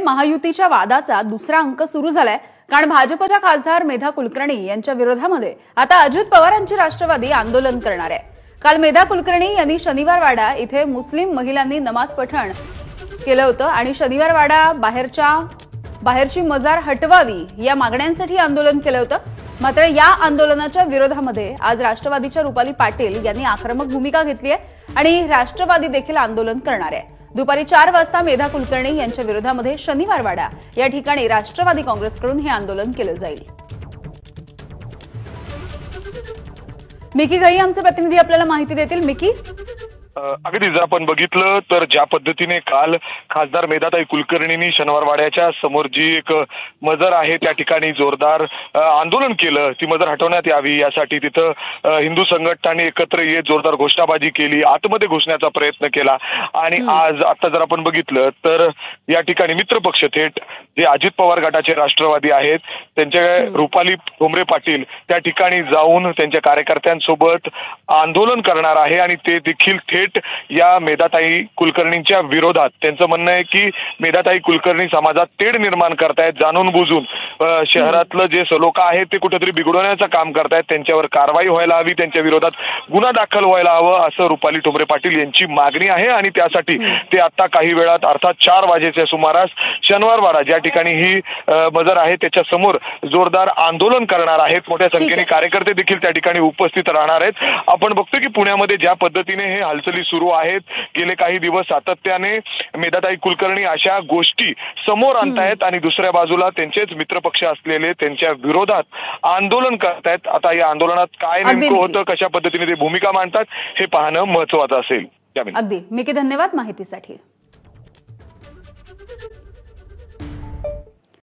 महायुतीच्या वादाचा दुसरा अंक सुरू झालाय, कारण भाजपच्या खासदार मेधा कुलकर्णी यांच्या विरोधामध्ये आता अजित पवारांची राष्ट्रवादी आंदोलन करणार आहे। काल मेधा कुलकर्णी यांनी शनिवारवाडा इथे मुस्लिम महिलांनी नमाज पठण केलं होतं आणि शनिवारवाडा बाहेरची मजार हटवावी या मागण्यांसाठी आंदोलन केलं होतं। मात्र या आंदोलनाच्या विरोधामध्ये आज राष्ट्रवादीच्या रुपाली पाटील यांनी आक्रमक भूमिका घेतली आहे आणि राष्ट्रवादी देखील आंदोलन करणार आहे। दुपारी 4 वाजता मेधा कुलकर्णी यांच्या विरोधामध्ये शनिवारवाडा या ठिकाणी राष्ट्रवादी काँग्रेसकडून हे आंदोलन केलं जाईल। मिकी घई आमचे प्रतिनिधी आपल्याला माहिती देतील। मिकी, अगदी जर आपण बघितलं तर ज्या पद्धतीने काल खासदार मेधाताई कुलकर्णींनी शनिवारवाड्याच्या समोर जी एक मजर आहे त्या ठिकाणी जोरदार आंदोलन केलं, ती मजर हटवण्यात यावी यासाठी तिथं हिंदू संघटनांनी एकत्र येत जोरदार घोषणाबाजी केली, आतमध्ये घुसण्याचा प्रयत्न केला आणि आज आता जर आपण बघितलं तर या ठिकाणी मित्रपक्ष थेट जे अजित पवार गटाचे राष्ट्रवादी आहेत त्यांच्या रुपाली ठोंबरे पाटील त्या ठिकाणी जाऊन त्यांच्या कार्यकर्त्यांसोबत आंदोलन करणार आहे आणि ते देखील थेट या मेधाताई कुलकर्णींच्या विरोधात। त्यांचं म्हणणं आहे की मेधाताई कुलकर्णी समाजात तेढ निर्माण करतायत, जाणून बुजून शहरातलं जे लोक आहेत ते कुठेतरी बिघडवण्याचं काम करतायत, त्यांच्यावर कारवाई व्हायला हवी, त्यांच्या विरोधात गुन्हा दाखल व्हायला हवं असं रुपाली ठोंबरे पाटील यांची मागणी आहे आणि त्यासाठी ते आता काही वेळात अर्थात 4 वाजेच्या सुमारास शनिवारवाडा ज्या ठिकाणी ही मजर आहे त्याच्या समोर जोरदार आंदोलन करणार आहेत। मोठ्या संख्येने कार्यकर्ते देखील त्या ठिकाणी उपस्थित राहणार आहेत। आपण बघतो की पुण्यामध्ये ज्या पद्धतीने हे हालचाली सुरू आहेत, गेले काही दिवस सातत्याने मेधाताई कुलकर्णी अशा गोष्टी समोर आणतायत आणि दुसऱ्या बाजूला त्यांचेच मित्रपक्ष असलेले त्यांच्या विरोधात आंदोलन करतायत। आता या आंदोलनात काय नेमकं होतं, कशा पद्धतीने ते भूमिका मांडतात हे पाहणं महत्त्वाचं असेल। अगदी मिकी, धन्यवाद माहितीसाठी।